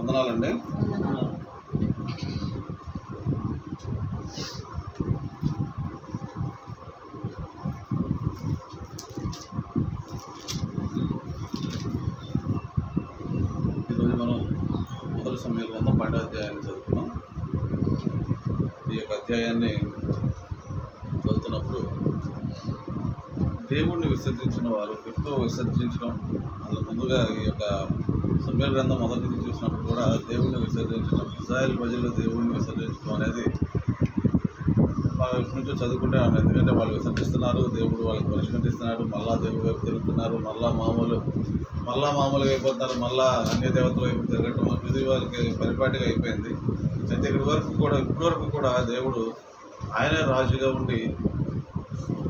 వందనాలండి. ఈరోజు మనం మొదటి సమయాల గ్రంథం 12వ అధ్యాయాన్ని చదువుకున్నాం. ఈ యొక్క అధ్యాయాన్ని చదువుతున్నప్పుడు దేవుణ్ణి విసర్జించిన వారు ఎక్కువ విసర్జించడం, అసలు ముందుగా ఈ యొక్క సమయాల గ్రంథం మొదటి నుంచి చూసినప్పుడు కూడా దేవుణ్ణి విసర్జించడం, ఇశ్రాయేలు ప్రజలు దేవుణ్ణి విసర్జించడం అనేది మనం ఎప్పటి నుంచో చదువుకుంటే ఎందుకంటే వాళ్ళు విసర్జిస్తున్నారు, దేవుడు వాళ్ళకి పనిష్మెంట్ ఇస్తున్నాడు, మళ్ళా దేవుడి వైపు తిరుగుతున్నారు, మళ్ళా మామూలుగా అయిపోతున్నారు, మళ్ళా అన్య దేవతల వైపు తిరగటం, ఇది వాళ్ళకి పరిపాటిగా అయిపోయింది. అయితే ఇప్పటి వరకు కూడా దేవుడు ఆయనే రాజుగా ఉండి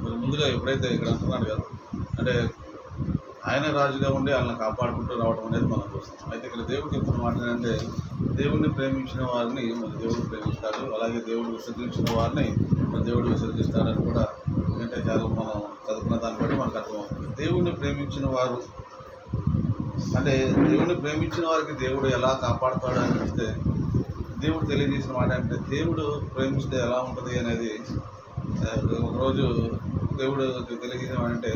మరి ముందుగా ఎప్పుడైతే ఇక్కడ అంటున్నాడు కదా, అంటే ఆయన రాజుగా ఉండి వాళ్ళని కాపాడుకుంటూ రావడం అనేది మనం చూస్తాం. అయితే ఇక్కడ దేవుడు చెప్తున్న మాట ఏంటంటే, దేవుడిని ప్రేమించిన వారిని మరి దేవుడు ప్రేమిస్తాడు, అలాగే దేవుడు విసర్జించిన వారిని మరి దేవుడు విసర్జిస్తాడని కూడా ఎందుకంటే చాలా మనం చదువుకున్న దాన్ని బట్టి మనకు అర్థమవుతుంది. దేవుడిని ప్రేమించిన వారు అంటే దేవుడిని ప్రేమించిన వారికి దేవుడు ఎలా కాపాడుతాడు అని చూస్తే దేవుడు తెలియజేసిన మాట అంటే, దేవుడు ప్రేమిస్తే ఎలా ఉంటుంది అనేది ఒకరోజు దేవుడు తెలియజేసామంటే,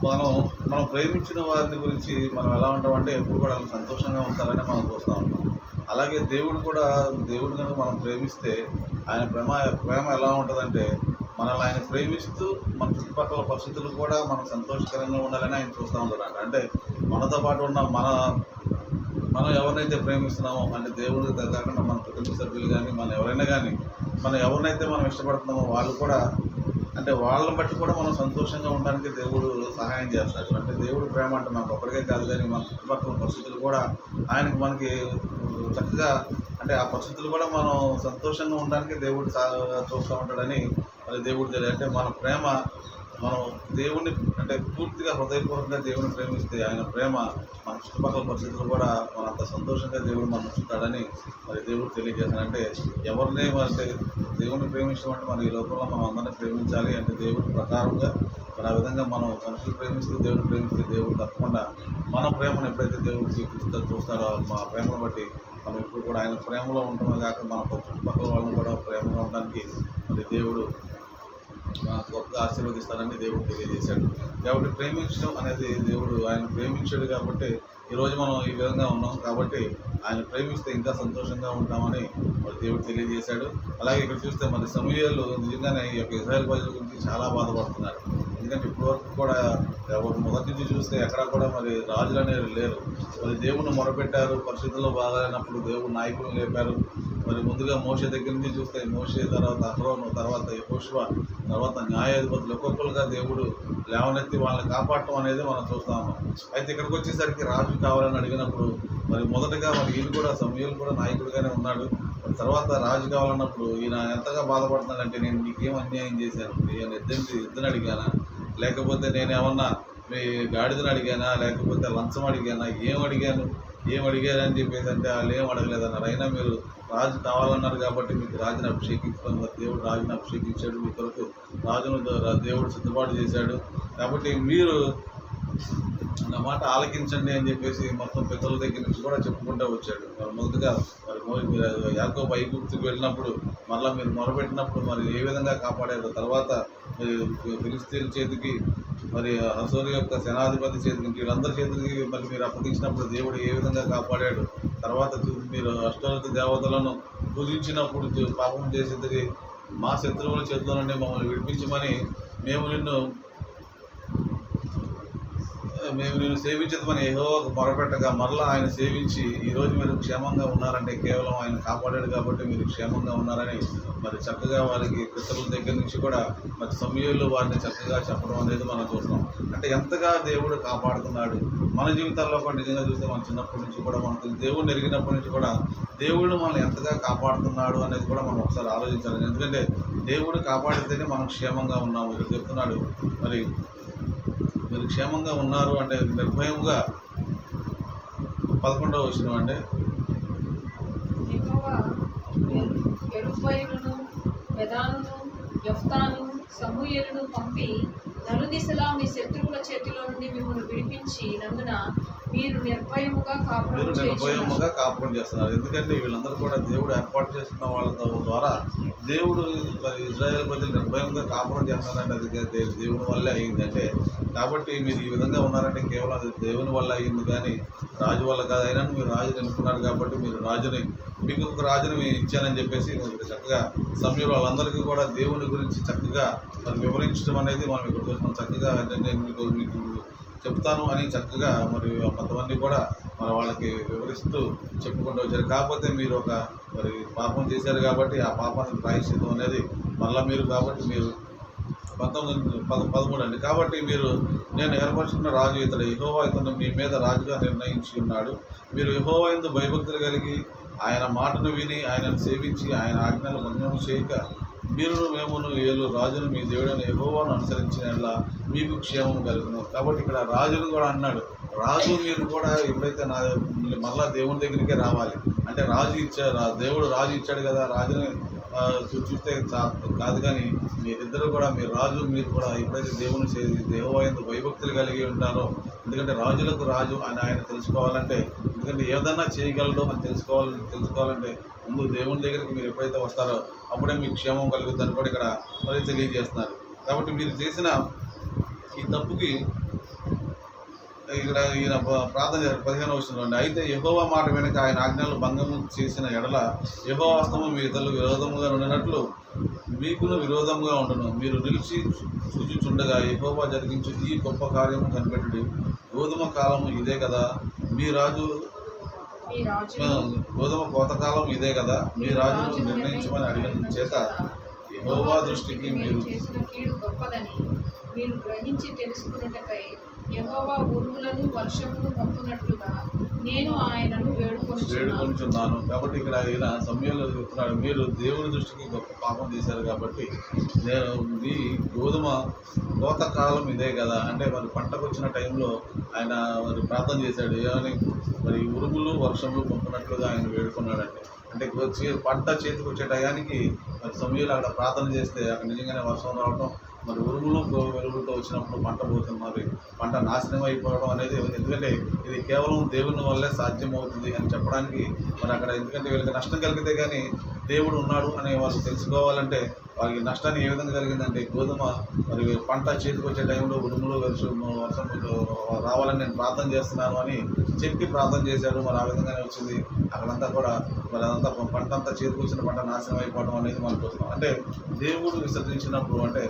మనం ప్రేమించిన వారిని గురించి మనం ఎలా ఉంటామంటే ఎప్పుడు కూడా సంతోషంగా ఉంటారని మనం చూస్తూ ఉంటాం. అలాగే దేవుడు కనుక మనం ప్రేమిస్తే ఆయన ప్రేమ ఎలా ఉంటుందంటే, మనల్ని ఆయన ప్రేమిస్తూ మన చుట్టుపక్కల పరిస్థితులు కూడా మనం సంతోషకరంగా ఉండాలని ఆయన చూస్తూ ఉంటాడు. అంటే మనతో పాటు ఉన్న మనం ఎవరినైతే ప్రేమిస్తున్నామో, అంటే దేవుడు కాకుండా మన కుటుంబ సభ్యులు కానీ మనం ఎవరినైతే మనం ఇష్టపడుతున్నామో వాళ్ళు కూడా, అంటే వాళ్ళని బట్టి కూడా మనం సంతోషంగా ఉండడానికి దేవుడు సహాయం చేస్తాడు. అంటే దేవుడు ప్రేమ అంటే మనకు ఒక్కడికే కాదు, కానీ మన చుట్టుపక్కల పరిస్థితులు కూడా మనకి చక్కగా, అంటే ఆ పరిస్థితులు కూడా మనం సంతోషంగా ఉండడానికి దేవుడు చూస్తూ ఉంటాడని మరి దేవుడు తెలియదు. అంటే మనం దేవుణ్ణి అంటే పూర్తిగా హృదయపూర్వకంగా దేవుని ప్రేమిస్తే ఆయన ప్రేమ మన చుట్టుపక్కల పరిస్థితులు కూడా మనంత సంతోషంగా దేవుడు మనం ఉంచుతాడని మరి దేవుడు తెలియజేస్తాడు. అంటే ఎవరినే అంటే దేవుని ప్రేమించడం అంటే మన ఈ లోకంలో మనం అందరినీ ప్రేమించాలి అంటే దేవుడి ప్రకారంగా మరి ఆ విధంగా మనం మనుషులు ప్రేమిస్తే దేవుడు తప్పకుండా మన ప్రేమను ఎప్పుడైతే దేవుడు చూస్తాడో మా ప్రేమను బట్టి మనం ఇప్పుడు కూడా ఆయన ప్రేమలో ఉండటమే కాక మన చుట్టుపక్కల వాళ్ళని కూడా ప్రేమగా ఉండడానికి మరి దేవుడు గొప్పగా ఆశీర్వదిస్తానని దేవుడు తెలియజేశాడు. కాబట్టి ప్రేమించడం అనేది దేవుడు ఆయన ప్రేమించాడు కాబట్టి ఈరోజు మనం ఈ విధంగా ఉన్నాం. కాబట్టి ఆయన ప్రేమిస్తే ఇంకా సంతోషంగా ఉంటామని మరి దేవుడు తెలియజేశాడు. అలాగే ఇక్కడ చూస్తే మరి సమూయేలు నిజంగానే ఈ యొక్క ఇశ్రాయేలు ప్రజల గురించి చాలా బాధపడుతున్నారు. ఎందుకంటే ఇప్పటివరకు కూడా మొదటి నుంచి చూస్తే ఎక్కడా కూడా మరి రాజులు అనేవి లేరు. మరి దేవుణ్ణి మొరపెట్టారు, పరిస్థితుల్లో బాగాలేనప్పుడు దేవుడు నాయకులను లేపారు. మరి ముందుగా మోషే దగ్గర నుంచి చూస్తే మోషే తర్వాత అహరోను, తర్వాత యెహోషువ, తర్వాత న్యాయాధిపతులు ఒక్కొక్కరుగా దేవుడు లేవనెత్తి వాళ్ళని కాపాడటం అనేది మనం చూస్తా ఉన్నాం. అయితే ఇక్కడికి వచ్చేసరికి రాజు కావాలని అడిగినప్పుడు మరి మొదటగా మరి ఈయన కూడా సమూయేలు కూడా నాయకుడిగానే ఉన్నాడు. మరి తర్వాత రాజు కావాలన్నప్పుడు ఈయన ఎంతగా బాధపడుతున్నాడంటే, నేను నీకేం అన్యాయం చేశాను, నేను ఎద్దుని అడిగానా, లేకపోతే నేను ఏమన్నా మీ గాడిదని అడిగానా, లేకపోతే లంచం అడిగానా, ఏం అడిగారని చెప్పేసి అంటే వాళ్ళు ఏం అడగలేదన్నారు. అయినా మీరు రాజు కావాలన్నారు కాబట్టి మీకు రాజుని అభిషేకించడం, దేవుడు రాజుని అభిషేకించాడు, మీ కొరకు రాజును దేవుడు సిద్ధపాటు చేశాడు. కాబట్టి మీరు నా మాట ఆలకించండి అని చెప్పేసి మొత్తం పెద్దల దగ్గర నుంచి కూడా చెప్పుకుంటూ వచ్చాడు. మరి మొదటగా మరి యాకోబు ఐగుప్తుకు వెళ్ళినప్పుడు మళ్ళీ మీరు మొరపెట్టినప్పుడు మరి ఏ విధంగా కాపాడారు, తర్వాత ఫిలిష్తీయుల చేతికి మరి అసూరు యొక్క సేనాధిపతి చేతికి వీళ్ళందరి చేతికి మరి మీరు అప్పగించినప్పుడు దేవుడు ఏ విధంగా కాపాడాడు, తర్వాత మీరు అష్టోత్తర దేవతలను పూజించినప్పుడు పాపం చేసేది మా శత్రువుల చేతిలో నుండి మమ్మల్ని విడిపించమని మేము నిన్ను సేవించదమని యెహోవాకు మొరపెట్టగా మరలా ఆయన సేవించి ఈరోజు మీరు క్షేమంగా ఉన్నారంటే కేవలం ఆయన కాపాడాడు కాబట్టి మీరు క్షేమంగా ఉన్నారని మరి చక్కగా వారికి పితరుల దగ్గర నుంచి కూడా మరి సమూయేలు వారిని చక్కగా చెప్పడం అనేది మనం చూస్తున్నాం. అంటే ఎంతగా దేవుడు కాపాడుతున్నాడు మన జీవితాల్లో కూడా. నిజంగా చూస్తే మన చిన్నప్పటి నుంచి కూడా మనకు దేవుడిని ఎరిగినప్పటి నుంచి కూడా దేవుడు మనల్ని ఎంతగా కాపాడుతున్నాడు అనేది కూడా మనం ఒకసారి ఆలోచించాలి. ఎందుకంటే దేవుడు కాపాడితేనే మనం క్షేమంగా ఉన్నాము. ఇక్కడ చెప్తున్నాడు మరి మీరు క్షేమంగా ఉన్నారు అంటే నిర్భయంగా 11వ వచనం అంటే సమూయేలును పంపి నలుదిశలా మీ శత్రువుల చేతిలో నుండి మిమ్మల్ని విడిపించి నందున మీరు నిర్భయముగా కాపురం చేస్తున్నారు. ఎందుకంటే వీళ్ళందరూ కూడా దేవుడు ఏర్పాటు చేస్తున్న వాళ్ళ ద్వారా దేవుడు మరి ఇజ్రాయేల్ ప్రజలు నిర్భయంగా కాపురం చేస్తున్నారంటే అది దేవుని వల్లే అయింది. అంటే కాబట్టి మీరు ఈ విధంగా ఉన్నారంటే కేవలం అది దేవుని వల్ల అయింది కానీ రాజు వల్ల కాదు. అయినా మీరు రాజుని ఎన్నుకున్నారు కాబట్టి మీకు ఒక రాజుని ఇచ్చానని చెప్పేసి చక్కగా సమయంలో వాళ్ళందరికీ కూడా దేవుని గురించి చక్కగా మరి వివరించడం అనేది మనం ఇక్కడ చూస్తున్నాం. చక్కగా నేను మీకు చెప్తాను అని చక్కగా మరి కొంతమంది కూడా మరి వాళ్ళకి వివరిస్తూ చెప్పుకుంటూ వచ్చారు. కాకపోతే మీరు ఒక మరి పాపం చేశారు కాబట్టి ఆ పాపానికి ప్రాయశ్చిత్తం అనేది మళ్ళీ మీరు కాబట్టి మీరు 13 అండి. కాబట్టి నేను ఏర్పరచుకున్న రాజు ఇతడు, యెహోవా ఇతను మీ మీద రాజుగా నిర్ణయించి ఉన్నాడు. మీరు యెహోవా యందు భయభక్తులు కలిగి ఆయన మాటను విని ఆయనను సేవించి ఆయన ఆజ్ఞలు భంగం చేయక మేమును ఏలు రాజును మీ దేవుడైన యెహోవాను అనుసరించిన మీకు క్షేమం కలుగును. కాబట్టి ఇక్కడ రాజును కూడా అన్నాడు. రాజు మీరు కూడా ఎప్పుడైతే మళ్ళా దేవుని దగ్గరికే రావాలి. అంటే రాజు ఇచ్చారు, దేవుడు రాజు ఇచ్చాడు కదా, రాజుని చూస్తే కాదు. కానీ మీరిద్దరూ కూడా మీరు కూడా ఎప్పుడైతే దేవుని యెహోవా యందు భయభక్తులు కలిగి ఉంటారో, ఎందుకంటే రాజులకు రాజు అని ఆయన తెలుసుకోవాలంటే, ఎందుకంటే ఏదన్నా చేయగలడు అని తెలుసుకోవాలంటే ముందు దేవుని దగ్గరికి మీరు ఎప్పుడైతే వస్తారో అప్పుడే మీకు క్షేమం కలుగుతుందని కూడా ఇక్కడ మరి తెలియజేస్తున్నారు. కాబట్టి మీరు చేసిన ఈ తప్పుకి ఇక్కడ ఈయన ప్రార్థన చేశారు 15వ వచనంలో. అయితే యెహోవా మాట వెనుక ఆయన ఆజ్ఞలు భంగం చేసిన ఎడల యెహోవా హస్తము మీ ఇతరులు విరోధముగా ఉండినట్లు మీకును విరోధంగా ఉండును. మీరు నిలిచి చూచుచుండగా యెహోవా జరిగించు ఈ గొప్ప కార్యము కనిపెట్టుడి. గోధుమ కాలము ఇదే కదా, గోధుమ కోతకాలం ఇదే కదా, మీ రాజును నిర్ణయించమని అడిగిన చేత యెహోవా దృష్టికి మీరు గ్రహించి తెలుసుకున్నటకై యెహోవా ఉరుములను వర్షమును పంపునట్లుగా నేను ఆయనను వేడుకొనుచున్నాను. కాబట్టి ఇక్కడ ఈయన సమయంలో చెప్తున్నాడు, మీరు దేవుని దృష్టికి గొప్ప పాపం చేశారు కాబట్టి నేను మీ గోధుమ కోతకాలం ఇదే కదా. అంటే మరి పంటకు వచ్చిన టైంలో ఆయన మరి ప్రార్థన చేశాడు. ఏమని మరి ఉరుములు వర్షములు పంపినట్లుగా ఆయన వేడుకున్నాడంటే, అంటే పంట చేతికి వచ్చే టయానికి మరి సమయంలో అక్కడ ప్రార్థన చేస్తే అక్కడ నిజంగానే వర్షం రావడం, మరి ఉరుములు వెలుగుతో వచ్చినప్పుడు పంట పోతుంది, మరి పంట నాశనం అయిపోవడం అనేది. ఎందుకంటే ఇది కేవలం దేవుని వల్లే సాధ్యమవుతుంది అని చెప్పడానికి మరి అక్కడ, ఎందుకంటే వీళ్ళకి నష్టం కలిగితే కానీ దేవుడు ఉన్నాడు అని వాళ్ళు తెలుసుకోవాలంటే వాళ్ళకి నష్టాన్ని ఏ విధంగా కలిగిందంటే, గోధుమ మరి పంట చేతికి వచ్చే టైంలో ఉరుములు వర్షం రావాలని నేను ప్రార్థన చేస్తున్నాను అని చెప్పి ప్రార్థన చేశాడు. మరి ఆ విధంగానే వచ్చింది. అక్కడంతా కూడా మరి అదంతా పంట అంతా చేతికి వచ్చిన పంట నాశనం అయిపోవడం అనేది మనకు వస్తున్నాం. అంటే దేవుడు విసర్జించినప్పుడు అంటే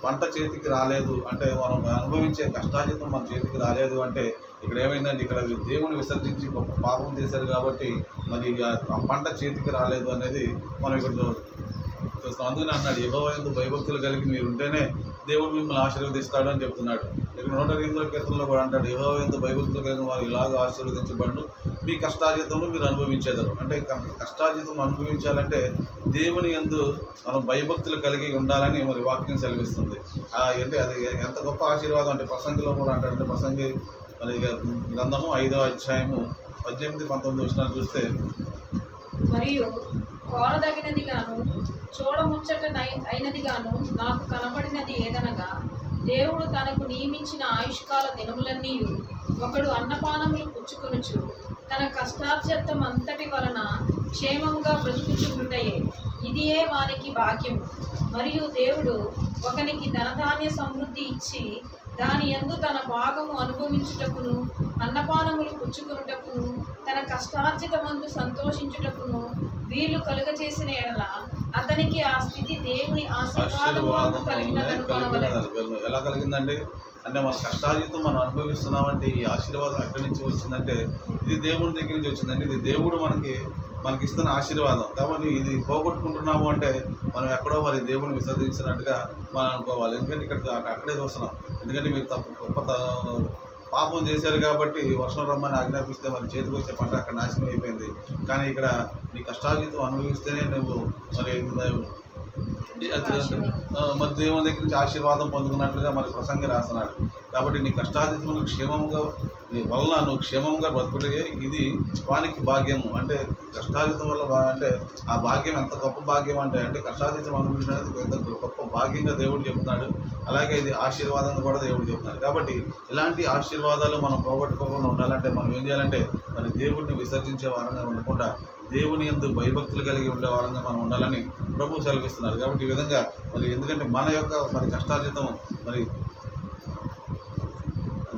పంట చేతికి రాలేదు అంటే మనం అనుభవించే కష్టాజితం మన చేతికి రాలేదు అంటే ఇక్కడ ఏమైందంటే, ఇక్కడ దేవుని విసర్జించి గొప్ప పాపం చేశారు కాబట్టి మరి ఆ పంట చేతికి రాలేదు అనేది మనం ఇక్కడ చూస్తాం. అందుకని అన్నాడు, యెహోవా యందు భయభక్తులు కలిగి మీరు ఉంటేనే దేవుడు మిమ్మల్ని ఆశీర్వదిస్తాడు అని చెప్తున్నాడు. ఇక్కడ 108వ కీర్తనలో కూడా అంటాడు, యెహోవా యందు భయభక్తులు కలిగిన వారు ఇలాగ ఆశీర్వదించబడు, మీ కష్టాజితంలో మీరు అనుభవించేదారు. అంటే కష్టాజితం అనుభవించాలంటే దేవుని యందు మనం భయభక్తులు కలిగి ఉండాలని మరి వాక్యం సెలవిస్తుంది. అంటే అది ఎంత గొప్ప ఆశీర్వాదం అంటే ప్రసంగిలో కూడా అంటాడు. అంటే ప్రసంగి మరి గ్రంథము 5వ అధ్యాయము 18-19 వచనాలు చూస్తే, మరియు కోరదగినది గాను చూడముచ్చట అయినది గాను నాకు కనబడినది ఏదనగా, దేవుడు తనకు నియమించిన ఆయుష్కాల దినములన్నీ ఒకడు అన్నపానములు పుచ్చుకొనుచు తన కష్టార్జితం అంతటి వలన క్షేమంగా బ్రతుకుచుండుటయే, ఇదియే వానికి భాగ్యము. మరియు దేవుడు ఒకనికి ధనధాన్య సమృద్ధి ఇచ్చి దాని యందు తన భాగము అనుభవించుటకును అన్నపానములు పుచ్చుకొనుటకును తన కష్టార్జితమందు సంతోషించుటకును వీలు కలుగచేసిన ఎడల అతనికి ఆ స్థితి దేవుని ఆశీర్వాదము ఎలా కలిగిందంటే, అంటే మన కష్టార్జితం మనం అనుభవిస్తున్నామంటే ఈ ఆశీర్వాదం ఎక్కడి నుంచి వచ్చిందంటే ఇది దేవుని దగ్గర నుంచి వచ్చిందంటే ఇది దేవుడు మనకి ఇస్తున్న ఆశీర్వాదం. కాబట్టి ఇది పోగొట్టుకుంటున్నాము అంటే మనం ఎక్కడో మరి దేవుని విసర్జించినట్టుగా మనం అనుకోవాలి. ఎందుకంటే అక్కడే చూస్తున్నాం. ఎందుకంటే మీరు గొప్ప పాపం చేశారు కాబట్టి వర్షం రమ్మని ఆజ్ఞాపిస్తే మరి చేతికి వచ్చే పంట అక్కడ నాశనం అయిపోయింది. కానీ ఇక్కడ నీ కష్టార్జితం అనుభవిస్తేనే నువ్వు మరి మరి దేవుని దగ్గర నుంచి ఆశీర్వాదం పొందుకున్నట్లుగా మరి ప్రసంగి రాస్తున్నాడు. కాబట్టి నీ కష్టాతీతమును క్షేమంగా నీ వలన నువ్వు క్షేమంగా బతుకుటే ఇది వానికి భాగ్యము. అంటే కష్టాతీతం వల్ల అంటే ఆ భాగ్యం ఎంత గొప్ప భాగ్యం అంటే కష్టాతీతం అనుభవించినది పెద్ద గొప్ప భాగ్యంగా దేవుడు చెప్తున్నాడు. అలాగే ఇది ఆశీర్వాదంగా కూడా దేవుడు చెప్తున్నాడు. కాబట్టి ఇలాంటి ఆశీర్వాదాలు మనం పోగొట్టుకోకుండా ఉండాలంటే మనం ఏం చేయాలంటే మరి దేవుడిని విసర్జించే వారంగా ఉండకుండా దేవుని యందు భయభక్తులు కలిగి ఉండే వారంగా మనం ఉండాలని ప్రభువు సెలవిస్తున్నారు. కాబట్టి ఈ విధంగా మరి ఎందుకంటే మన యొక్క మరి కష్టార్జితం మరి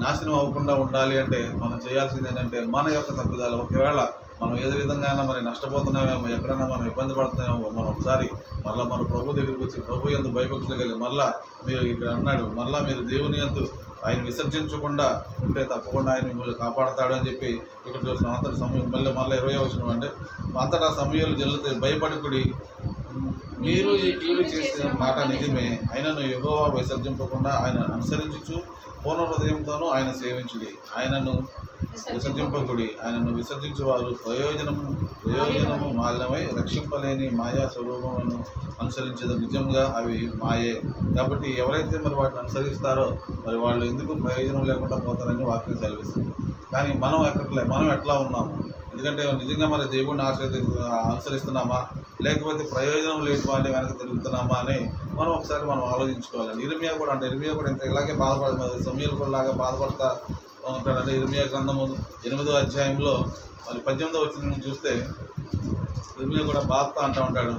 నాశనం అవ్వకుండా ఉండాలి అంటే మనం చేయాల్సింది ఏంటంటే మన యొక్క తప్పిదాలు ఒకవేళ మనం ఏదో విధంగా మరి నష్టపోతున్నామేమో, ఎక్కడైనా మనం ఇబ్బంది పడుతున్నామో మనం ఒకసారి మళ్ళీ మన ప్రభు దగ్గరికి వచ్చి ప్రభు యందు భయభక్తులు కలిగి మళ్ళీ మీరు ఇక్కడ అన్నాడు మళ్ళీ మీరు దేవుని యందు ఆయన విసర్జించకుండా ఉంటే తప్పకుండా ఆయన మిమ్మల్ని కాపాడతాడు అని చెప్పి ఇక్కడ చూసిన అంతటి సమయం మళ్ళీ 20వ వచనం అంటే అంతటా సమయాలు జల్లుతాయి భయపడుకుడి మీరు ఈ కీడు చేసిన మాట నిజమే అయినను యెహోవా విసర్జింపకుండా ఆయన అనుసరించుచు పూర్ణ హృదయంతోనూ ఆయన సేవించుడి ఆయనను విసర్జింపకుడి ఆయనను విసర్జించేవారు ప్రయోజనము మాలినమై రక్షింపలేని మాయా స్వరూపములను అనుసరించేది నిజంగా అవి మాయే. కాబట్టి ఎవరైతే మరి వాటిని అనుసరిస్తారో మరి వాళ్ళు ఎందుకు ప్రయోజనం లేకుండా పోతారని వాక్యం సెలవిస్తుంది. కానీ మనం ఎట్లా ఉన్నాము? ఎందుకంటే నిజంగా మరి దేవుడిని అనుసరిస్తున్నామా లేకపోతే ప్రయోజనం లేని వాటిని వెనక తిరుగుతున్నామా అని మనం ఒకసారి ఆలోచించుకోవాలి. ఇర్మియా కూడా ఇంత ఇలాగే బాధపడుతుంది, సమయలు కూడా లాగా బాధపడతా ఉంటాడంటే ఇర్మియా గ్రంథము 8వ అధ్యాయంలో మరి 18వ వచనం చూస్తే ఇర్మియా కూడా బాధతో అంటూ ఉంటాడు,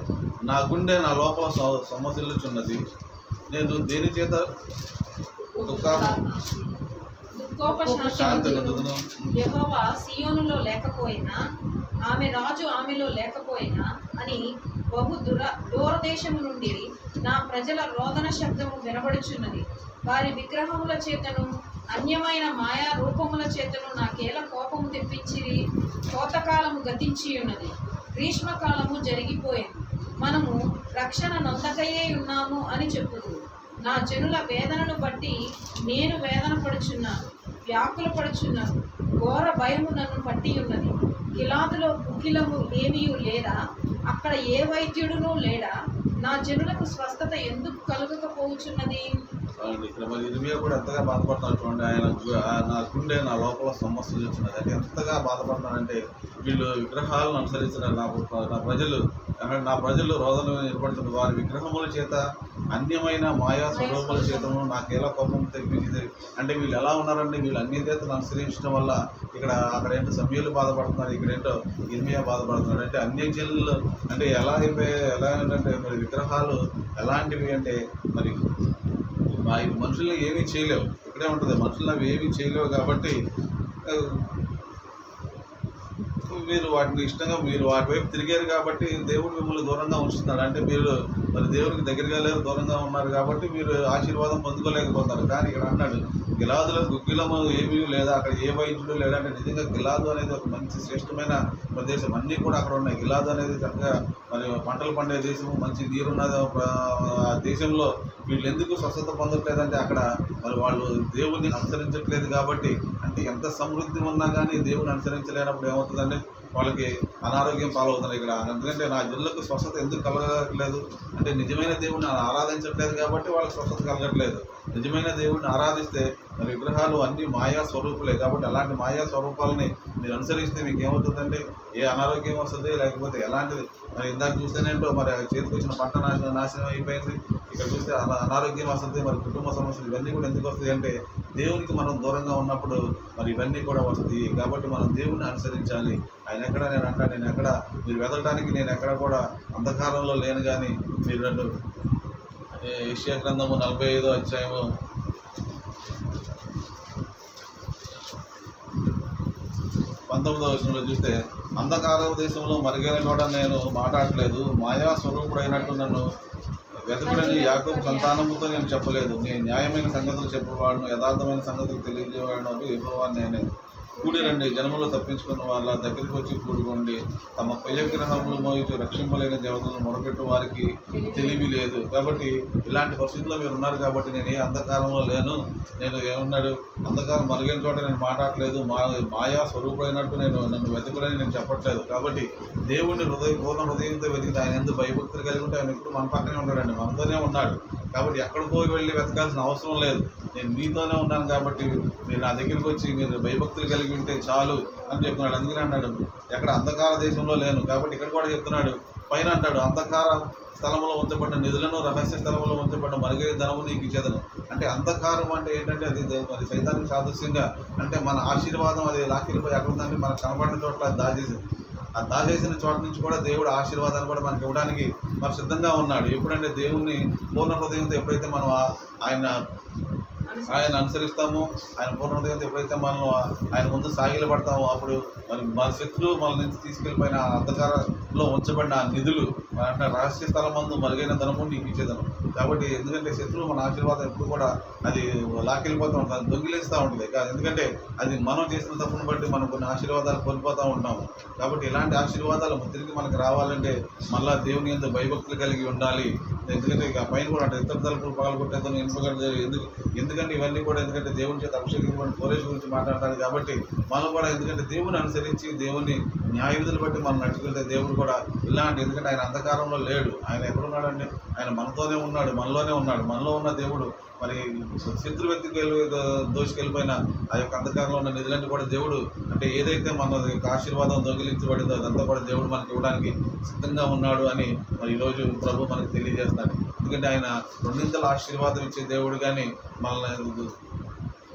నా గుండె నా లోపల సొమ్మసిల్లుచున్నది, నేను దేని చేత యెహోవా సీయోనులో లేకపోయినా ఆమె రాజు ఆమెలో లేకపోయినా అని బహు దూరదేశము నుండి నా ప్రజల రోదన శబ్దము వినబడుచున్నది. వారి విగ్రహముల చేతను అన్యమైన మాయా రూపముల చేతను నాకేల కోపము తెప్పించిరి. కోతకాలము గతించి ఉన్నది, గ్రీష్మకాలము జరిగిపోయింది, మనము రక్షణ నొందకయే ఉన్నాము అని చెప్పుదు. నా జనుల వేదనను బట్టి నేను వేదన పడుచున్నాను, వ్యాకుల పడుచున్నాను, ఘోర భయము నన్ను పట్టి ఉన్నది. గిలాదులో కుకిలము ఏమీ లేదా, అక్కడ ఏ వైద్యుడునూ లేడా, నా జనులకు స్వస్థత ఎందుకు కలుగకపోవచ్చున్నది. ఇక్కడ మరి ఇర్మియా కూడా ఎంతగా బాధపడుతున్నాడు చూడండి. ఆయన నా గుండె నా లోపల సమస్యలు వచ్చినది అంటే ఎంతగా బాధపడుతున్నాడంటే వీళ్ళు విగ్రహాలను అనుసరిస్తున్నారు. నా ప్రజలు రోదన ఏర్పడుతున్నారు. వారి విగ్రహముల చేత అన్యమైన మాయా స్వరూపాల చేతను నాకేలా కోపం తెప్పించింది. అంటే వీళ్ళు ఎలా ఉన్నారంటే వీళ్ళు అన్ని దేవతలను అనుసరించడం వల్ల అక్కడ ఏంటో సమయాలు బాధపడుతున్నారు, ఇక్కడ ఏంటో ఇర్మియా బాధపడుతున్నాడు. అంటే అన్య జనులు అంటే ఎలా ఏంటంటే మరి విగ్రహాలు ఎలాంటివి అంటే మరి మనుషుల్ని ఏమీ చేయలేవు. ఇక్కడే ఉంటుంది, మనుషులను అవి ఏమీ చేయలేవు. కాబట్టి మీరు వాటిని ఇష్టంగా మీరు వాటి వైపు తిరిగారు కాబట్టి దేవుడు మిమ్మల్ని దూరంగా ఉంచుతున్నాడు. అంటే మీరు మరి దేవుడికి దగ్గరగా లేరు, దూరంగా ఉన్నారు కాబట్టి మీరు ఆశీర్వాదం పొందుకోలేకపోతారు. కానీ ఇక్కడ అన్నాడు గిలాదులో గుగ్గిలము ఏమీ లేదా, అక్కడ ఏ వైద్యుడు లేదంటే నిజంగా గిలాదు అనేది ఒక మంచి శ్రేష్టమైన ప్రదేశం. అన్నీ కూడా అక్కడ ఉన్నాయి. గిలాదు అనేది చక్కగా మరి పంటలు పండే దేశము, మంచి నీరున్న ఆ దేశంలో వీళ్ళు ఎందుకు స్వస్థత పొందట్లేదంటే అక్కడ మరి వాళ్ళు దేవుడిని అనుసరించట్లేదు కాబట్టి. అంటే ఎంత సమృద్ధి ఉన్నా కానీ దేవుడిని అనుసరించలేనప్పుడు ఏమవుతుందంటే వాళ్ళకి అనారోగ్యం పాలవుతుంది. ఇక్కడ ఎందుకంటే నా జనులకు స్వస్థత ఎందుకు కలగట్లేదు అంటే నిజమైన దేవుడిని ఆరాధించట్లేదు కాబట్టి వాళ్ళకి స్వస్థత కలగట్లేదు. నిజమైన దేవుడిని ఆరాధిస్తే మరి విగ్రహాలు అన్ని మాయా స్వరూపులే కాబట్టి అలాంటి మాయా స్వరూపాలని మీరు అనుసరిస్తే మీకు ఏమవుతుందంటే ఏ అనారోగ్యం వస్తుంది, లేకపోతే ఎలాంటిది మరి ఇందాక చూస్తేనేంటో మరి చేతికి వచ్చిన పంట నాశనం అయిపోయింది. ఇక్కడ చూస్తే అనారోగ్యం వస్తుంది, మరి కుటుంబ సమస్యలు ఇవన్నీ కూడా ఎందుకు వస్తాయి అంటే దేవునికి మనం దూరంగా ఉన్నప్పుడు మరి ఇవన్నీ కూడా వస్తాయి. కాబట్టి మనం దేవుడిని అనుసరించాలి. ఆయన ఎక్కడ నేను ఎక్కడ మీరు వెదలడానికి నేను ఎక్కడ కూడా అంధకారంలో లేను. కానీ మీరు యెషయా గ్రంథము 45వ అధ్యాయము 19వ వచనంలో చూస్తే అంధకార దేశంలో మరిగేన కూడా నేను మాట్లాడలేదు, మాయా స్వరూపుడైనట్టు నన్ను వెతకుడని యాకోబు సంతానముతో నేను చెప్పలేదు. నేను న్యాయమైన సంగతులు చెప్పేవాడును, యథార్థమైన సంగతులు తెలియజేవాడును, యెహోవా నేనే. కూడిరండి, జనములో తప్పించుకున్న వాళ్ళ దగ్గరికి వచ్చి కూడుకోండి. తమ పైగ్రహములు మోయించు రక్షింపలేని దేవతలను మొరపెట్టు వారికి తెలివి లేదు. కాబట్టి ఇలాంటి పరిస్థితుల్లో మీరు ఉన్నారు కాబట్టి నేను ఏ అంధకారంలో లేను. నేను ఏమన్నాడు, అంధకారం మరుగైన చోట నేను మాట్లాడలేదు, మాయా స్వరూపమైనట్టు నన్ను వెతుకులని నేను చెప్పట్లేదు. కాబట్టి దేవుడిని పూర్ణ హృదయంతో వెతికితే ఆయన ఎందుకు భయభక్తులు కలిగి ఉంటే ఆయన ఎప్పుడు మన పక్కనే ఉంటాడండి, మనతోనే ఉన్నాడు. కాబట్టి ఎక్కడికో వెళ్ళి వెతకాల్సిన అవసరం లేదు. నేను మీతోనే ఉన్నాను కాబట్టి మీరు నా దగ్గరికి వచ్చి మీరు భయభక్తులు కలిగి ఉంటే చాలు అని చెప్తున్నాడు. అందుకని అన్నాడు ఎక్కడ అంధకార దేశంలో లేను. కాబట్టి ఇక్కడ కూడా చెప్తున్నాడు, పైన అంటాడు అంధకార స్థలంలో ఉంచబడిన నిధులను, రహస్య స్థలంలో ఉంచబడిన మరుగైన ధనము నీకు ఇచ్చేదను. అంటే అంధకారం అంటే ఏంటంటే అది సైతానికి సాదృశ్యంగా, అంటే మన ఆశీర్వాదం అది లాక్కిపోయి ఎక్కడ ఉందంటే మనకు కనబడిన చోట్ల అది దాచేసింది. ఆ దాచేసిన చోట నుంచి కూడా దేవుడు ఆశీర్వాదాన్ని కూడా మనకి ఇవ్వడానికి మరి సిద్ధంగా ఉన్నాడు. ఎప్పుడంటే దేవుణ్ణి పూర్ణ హృదయంతో ఎప్పుడైతే మనం ఆయన అనుసరిస్తామో, ఆయన పూర్ణ హృదయంతో ఎప్పుడైతే మనం ఆయన ముందు సాగిలపడతామో అప్పుడు మరి మన శత్రువు మన నుంచి తీసుకెళ్ళిపోయిన అంధకారంలో ఉంచబడిన ఆ నిధులు అంటే రహస్య స్థలం మందు మరుగైన ధనము నీకు ఇచ్చేదను. కాబట్టి ఎందుకంటే శత్రువు మన ఆశీర్వాదం ఎప్పుడు కూడా అది లాక్కెళ్ళిపోతూ ఉంటుంది, దొంగిలిస్తూ ఉంటుంది. ఎందుకంటే అది మనం చేసిన తప్పును బట్టి మనం కొన్ని ఆశీర్వాదాలు కోల్పోతూ ఉంటాము. కాబట్టి ఇలాంటి ఆశీర్వాదాలు తిరిగి మనకు రావాలంటే మళ్ళా దేవుని యందు భయభక్తులు కలిగి ఉండాలి. ఎందుకంటే ఇక పైన కూడా అంటే ఇతర తలుపులు పగలగొట్టేదని ఎందుకంటే ఇవన్నీ కూడా ఎందుకంటే దేవుని చేత అభిషేకించబడిన కోరేష్ గురించి మాట్లాడతాడు. కాబట్టి మనం కూడా ఎందుకంటే దేవుని అనుసరించి దేవుని న్యాయ విధులు బట్టి మనం నడుచుకెళ్తే దేవుడు కూడా ఇలాంటి, ఎందుకంటే ఆయన అంధకారంలో లేడు, ఆయన ఎక్కడున్నాడంటే ఆయన మనతోనే ఉన్నాడు, మనలోనే ఉన్నాడు. మనలో ఉన్న దేవుడు మరి శత్రు వ్యక్తికి దోషికెళ్ళిపోయిన ఆ యొక్క అంధకారంలో ఉన్న నిధులన్నీ కూడా దేవుడు అంటే ఏదైతే మన యొక్క ఆశీర్వాదం దొంగిలించబడిందో అదంతా కూడా దేవుడు మనకి ఇవ్వడానికి సిద్ధంగా ఉన్నాడు అని మరి ఈరోజు ప్రభు మనకి తెలియజేస్తాడు. ఎందుకంటే ఆయన రెండింతల ఆశీర్వాదం ఇచ్చే దేవుడు, కానీ మనల్ని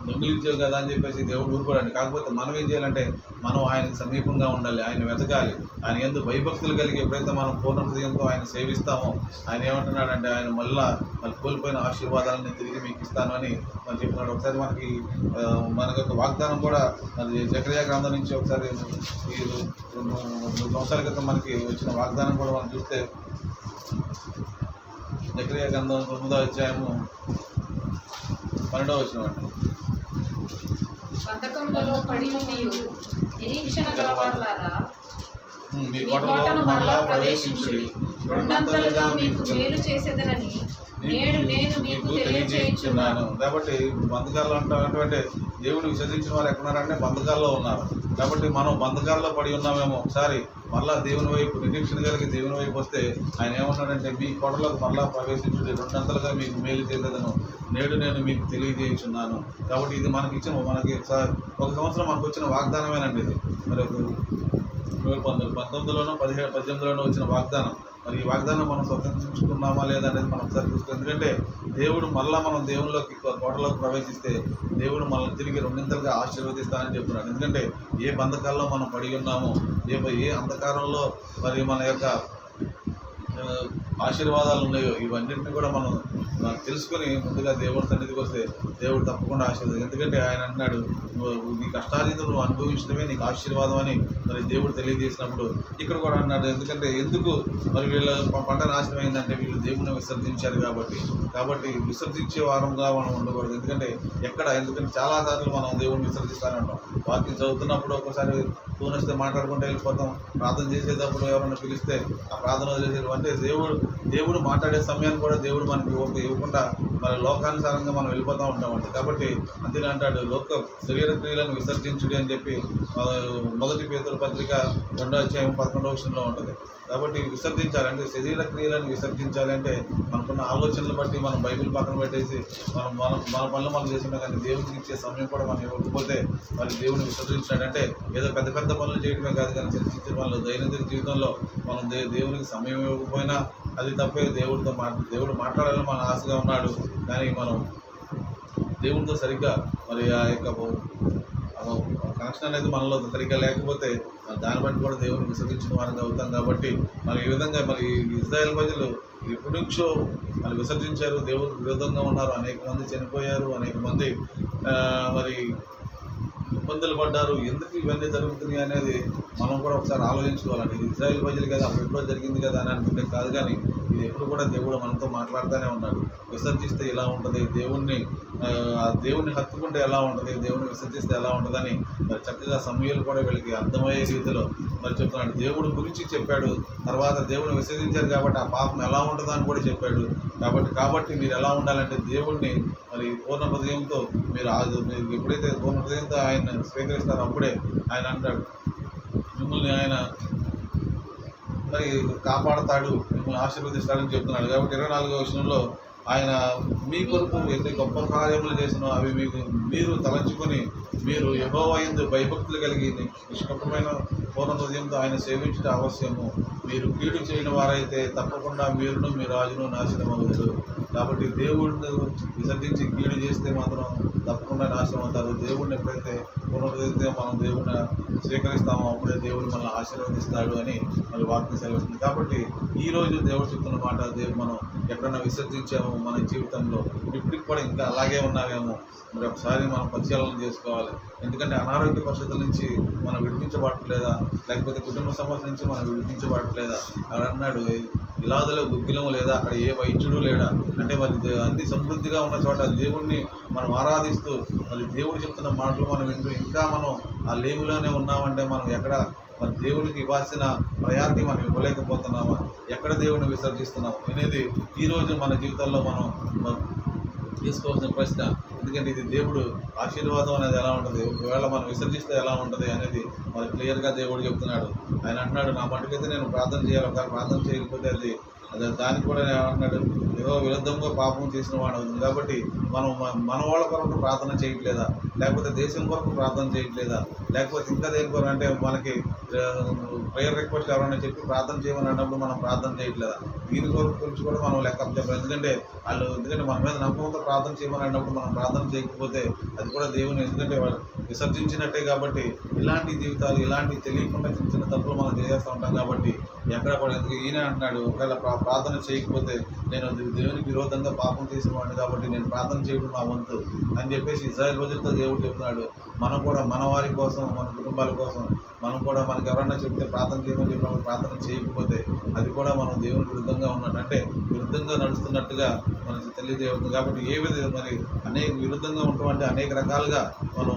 దొంగిలించావు కదా అని చెప్పేసి దేవుడు ఊరుకోడండి. కాకపోతే మనం ఏం చేయాలంటే మనం ఆయనకు సమీపంగా ఉండాలి, ఆయన వెతకాలి. ఆయన ఎందు భయభక్తులు కలిగి ఎప్పుడైతే మనం పూర్ణ హృదయంతో ఆయన సేవిస్తామో ఆయన ఏమంటున్నాడంటే ఆయన మళ్ళీ కోల్పోయిన ఆశీర్వాదాలను తిరిగి మీకు ఇస్తాను అని మనం చెప్తున్నాడు. ఒకసారి మనకి ఒక వాగ్దానం కూడా అది జకర్యా గ్రంథం నుంచి ఒకసారి ఈ 2 సంవత్సరాల క్రితం మనకి వచ్చిన వాగ్దానం కూడా మనం చూస్తే జకర్యా గ్రంథం 9వ అధ్యాయము 12వ వచనం. బంధకములలో పడి ఉండియు నిరీక్షణ గలవారులారా, మీ కోటలో మరలా ప్రవేశించుడి, రెండంతలుగా మీకు మేలు చేసేదనని నేడు నేను మీకు తెలియజేయుచున్నాను. కాబట్టి బంధకాల్లో అంటే దేవుడు విసర్జించిన వారు ఎక్కడున్నారంటే బంధకాల్లో ఉన్నారు. కాబట్టి మనం బంధకాల్లో పడి ఉన్నామేమో. ఒకసారి మళ్ళా దేవుని వైపు నిరీక్షణ కలిగి దేవుని వైపు వస్తే ఆయన ఏమన్నాడంటే మీ కోటలోకి మళ్ళా ప్రవేశించుడి, రెండంతలుగా మీకు మేలు చేసేదను నేడు నేను మీకు తెలియజేయుచున్నాను. కాబట్టి ఇది మనకి 1 సంవత్సరం మనకు వచ్చిన వాగ్దానమేనండి. ఇది మరి 2019లోనో 18లోనో వచ్చిన వాగ్దానం. మరి ఈ వాగ్దానం మనం స్వతంత్రించుకున్నామా లేదా అనేది మనం ఒకసారి చూస్తాం. ఎందుకంటే దేవుడు మళ్ళీ మనం దేవునిలోకి కోటలోకి ప్రవేశిస్తే దేవుడు మనల్ని తిరిగి రెండింతలుగా ఆశీర్వదిస్తానని చెప్తున్నాడు. ఎందుకంటే ఏ బంధకాల్లో మనం పడి ఉన్నామో, ఏ అంధకారంలో మరి మన యొక్క ఆశీర్వాదాలు ఉన్నాయో ఇవన్నింటినీ కూడా మనం తెలుసుకొని ముందుగా దేవుడి సన్నిధికి వస్తే దేవుడు తప్పకుండా ఆశీర్వాదం. ఎందుకంటే ఆయన అన్నాడు నీ కష్టార్జితం నువ్వు అనుభవించడమే నీకు ఆశీర్వాదం అని మరి దేవుడు తెలియజేసినప్పుడు ఇక్కడ కూడా అన్నాడు. ఎందుకు మరి వీళ్ళ పంట నాశనం అయిందంటే వీళ్ళు దేవుని విసర్జించారు కాబట్టి విసర్జించే వారంగా మనం ఉండకూడదు. ఎందుకంటే చాలా సార్లు మనం దేవుడిని విసర్జిస్తూనే ఉంటాం. వాక్యం చదువుతున్నప్పుడు ఒకసారి ఫోన్ వస్తే మాట్లాడుకుంటూ వెళ్ళిపోతాం, ప్రార్థన చేసేటప్పుడు ఎవరైనా పిలిస్తే ఆ ప్రార్థన వదిలేసేది. అంటే దేవుడు మాట్లాడే సమయాన్ని కూడా దేవుడు మనకి ఇవ్వకుండా మరి లోకానుసారంగా మనం వెళ్ళిపోతూ ఉంటామండి. కాబట్టి అందుకే అంటాడు శరీర క్రియలను విసర్జించుడి అని చెప్పి 1 పేతురు పత్రిక 2వ అధ్యాయం 11వ వచనంలో ఉంటుంది. కాబట్టి విసర్జించాలంటే శరీర క్రియలను విసర్జించాలి అంటే మనకున్న ఆలోచనలు బట్టి మనం బైబిల్ పక్కన పెట్టేసి మన పనులు మనం చేసినా కానీ దేవుడికి ఇచ్చే సమయం కూడా మనం ఇవ్వకపోతే మరి దేవుడిని విసర్జించాడంటే ఏదో పెద్ద పెద్ద పనులు చేయడమే కాదు, కానీ చిన్న చిన్న పనులు దైనందిన జీవితంలో మనం దేవునికి సమయం ఇవ్వకపోయినా అది తప్పే. దేవుడు మాట్లాడాలని మన ఆశగా ఉన్నాడు, కానీ మనం దేవుడితో సరిగ్గా మరి ఆ యొక్క కనెక్షన్ అనేది మనలో సరిగ్గా లేకపోతే దాన్ని బట్టి కూడా దేవుడిని విసర్జించిన వారంగా అవుతాం. కాబట్టి మరి ఈ విధంగా మరి ఇజ్రాయెల్ ప్రజలు ఎప్పటి నుంచో మరి విసర్జించారు, దేవుడికి విరోధంగా ఉన్నారు, అనేక మంది చనిపోయారు, అనేక మంది మరి ఇబ్బందులు పడ్డారు, ఎందుకు ఇవన్నీ జరుగుతున్నాయి అనేది మనం కూడా ఒకసారి ఆలోచించుకోవాలండి. ఇది ఇజ్రాయెల్ ప్రజలు కదా, అప్పుడు ఎప్పుడో జరిగింది కదా అని అనుకుంటే కాదు, కానీ ఇది ఎప్పుడు కూడా దేవుడు మనతో మాట్లాడుతూనే ఉన్నాడు. విసర్జిస్తే ఇలా ఉంటుంది, దేవుణ్ణి హత్తుకుంటే ఎలా ఉంటుంది, దేవుణ్ణి విసర్జిస్తే ఎలా ఉంటుందని మరి చక్కగా సమూయేలు కూడా వీళ్ళకి అర్థమయ్యే రీతిలో మరి చెప్తున్నాడు. దేవుడి గురించి చెప్పాడు, తర్వాత దేవుడిని విసర్జించారు కాబట్టి ఆ పాపం ఎలా ఉంటుందో అని కూడా చెప్పాడు. కాబట్టి మీరు ఎలా ఉండాలంటే దేవుణ్ణి మరి పూర్ణ హృదయంతో మీరు ఎప్పుడైతే పూర్ణ హృదయంతో ఆయన స్వీకరిస్తారో అప్పుడే ఆయన అంటాడు మిమ్మల్ని ఆయన మరి కాపాడతాడు, మిమ్మల్ని ఆశీర్వదిస్తాడని చెప్తున్నాడు. కాబట్టి 24వ వచనంలో ఆయన మీ కొరకు ఎన్ని గొప్ప కార్యములు చేసినో అవి మీరు తలంచుకొని మీరు యెహోవా యందు భయభక్తులు కలిగి నిష్కపటమైన పూర్ణ హృదయంతో ఆయన సేవించడం అవశ్యము. మీరు కీడు చేయని వారైతే తప్పకుండా మీరును మీ రాజును నాశనం అవుతారు. కాబట్టి దేవుడిని విసర్జించి కీడు చేస్తే మాత్రం తప్పకుండా నాశనం అవుతారు. దేవుడిని ఎప్పుడైతే పూర్ణ హృదయంతో మనం దేవుడిని స్వీకరిస్తామో అప్పుడే దేవుడు మనల్ని ఆశీర్వదిస్తాడు అని మరి వాక్యం సెలవుస్తుంది. కాబట్టి ఈరోజు దేవుడు చెప్తున్న మాట, మనం ఎక్కడన్నా విసర్జించాము మన జీవితంలో, ఇప్పటికి కూడా ఇంకా అలాగే ఉన్నామేమో మరి ఒకసారి మనం పరిశీలన చేసుకోవాలి. ఎందుకంటే అనారోగ్య పరిస్థితుల నుంచి మనం విడిపించబడట్లేదా, లేకపోతే కుటుంబ సమస్య నుంచి మనం విడిపించబడట్లేదా? అక్కడ అన్నాడు ఇలాదులో గుగ్గిలము లేదా, అక్కడ ఏ వైద్యుడు లేడా అంటే మరి అన్ని సమృద్ధిగా ఉన్న చోట దేవుణ్ణి మనం ఆరాధిస్తూ మరి దేవుడు చెప్తున్న మాటలు మనం వింటూ ఇంకా మనం ఆ లేవులోనే ఉన్నామంటే మనం ఎక్కడ మన దేవునికి ఇవ్వాల్సిన ప్రయారిటీ మనం ఇవ్వలేకపోతున్నామా, ఎక్కడ దేవుడిని విసర్జిస్తున్నాము అనేది ఈరోజు మన జీవితంలో మనం తీసుకోవాల్సిన ప్రశ్న. ఎందుకంటే ఇది దేవుడు ఆశీర్వాదం అనేది ఎలా ఉంటుంది, ఒకవేళ మనం విసర్జిస్తే ఎలా ఉంటుంది అనేది మరి క్లియర్గా దేవుడు చెప్తున్నాడు. ఆయన అంటున్నాడు నా మటుకైతే నేను ప్రార్థన చేయాలి, ఒకవేళ ప్రార్థన చేయకపోతే అది దానికి కూడా ఏమంటున్నాడు, ఏదో విరుద్ధంగా పాపం చేసిన వాడు అవుతుంది. కాబట్టి మనం మన వాళ్ళ కొరకు ప్రార్థన చేయట్లేదా, లేకపోతే దేశం కొరకు ప్రార్థన చేయట్లేదా, లేకపోతే ఇంకా దేని కొరకు అంటే మనకి ప్రేయర్ రిక్వెస్ట్ ఎవరైనా చెప్పి ప్రార్థన చేయమని అన్నప్పుడు మనం ప్రార్థన చేయట్లేదా, దీని కొరకు గురించి కూడా మనం లెక్క చెప్పాలి. ఎందుకంటే మన మీద నమ్మకంతో ప్రార్థన చేయమని అన్నప్పుడు మనం ప్రార్థన చేయకపోతే అది కూడా దేవుని ఎందుకంటే వాళ్ళు విసర్జించినట్టే. కాబట్టి ఇలాంటి జీవితాలు ఇలాంటి తెలియకుండా చిన్న చిన్న తప్పులు మనం చేస్తూ ఉంటాం. కాబట్టి ఎక్కడ కూడా ఎందుకు ఈయన అంటున్నాడు ఒకవేళ ప్రార్థన చేయకపోతే నేను దేవునికి విరోధంగా పాపం చేసిన వాడిని, కాబట్టి నేను ప్రార్థన చేయడం నా వంతు అని చెప్పేసి ఇజ్రాయెల్ ప్రజలతో దేవుడు చెప్తున్నాడు. మనం కూడా మన వారి కోసం, మన కుటుంబాల కోసం మనం కూడా మనకి ఎవరన్నా చెప్తే ప్రార్థన చేయమని చెప్పినప్పుడు ప్రార్థన చేయకపోతే అది కూడా మనం దేవునికి విరుద్ధంగా ఉన్నట్టు, అంటే విరుద్ధంగా నడుస్తున్నట్టుగా మనకి తెలియజేయవుతుంది. కాబట్టి ఏ విధంగా మరి అనేక విరుద్ధంగా ఉంటాం అంటే అనేక రకాలుగా మనం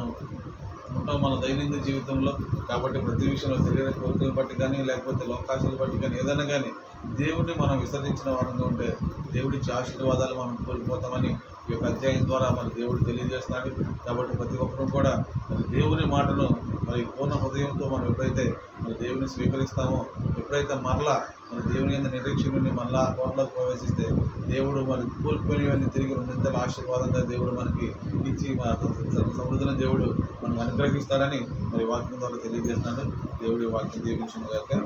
ఉంటాం మన దైనందిన జీవితంలో. కాబట్టి ప్రతి విషయంలో శరీర కోరికలు బట్టి కానీ లేకపోతే లోకాశలు బట్టి కానీ ఏదైనా కానీ దేవుడిని మనం విసర్జించిన వారంగా ఉంటే దేవుడిచ్చే ఆశీర్వాదాలు మనం కోల్పోతామని ఈ యొక్క అధ్యాయం ద్వారా మరి దేవుడు తెలియజేస్తున్నాడు. కాబట్టి ప్రతి ఒక్కరూ కూడా మరి దేవుని మాటను మరి పూర్ణ హృదయంతో మనం ఎప్పుడైతే మరి దేవుని స్వీకరిస్తామో, ఎప్పుడైతే మరలా మన దేవుని యొక్క నిరీక్షణని మరలా కోటలోకి ప్రవేశిస్తే దేవుడు మరి కోల్పోయినవన్నీ తిరిగి రెండింతల ఆశీర్వాదంగా దేవుడు మనకి ఇచ్చి సమృద్ధిని దేవుడు మనకు అనుగ్రహిస్తాడని మరి వాక్యం ద్వారా తెలియజేస్తున్నాడు. దేవుడి వాక్యం దీవించును గాక.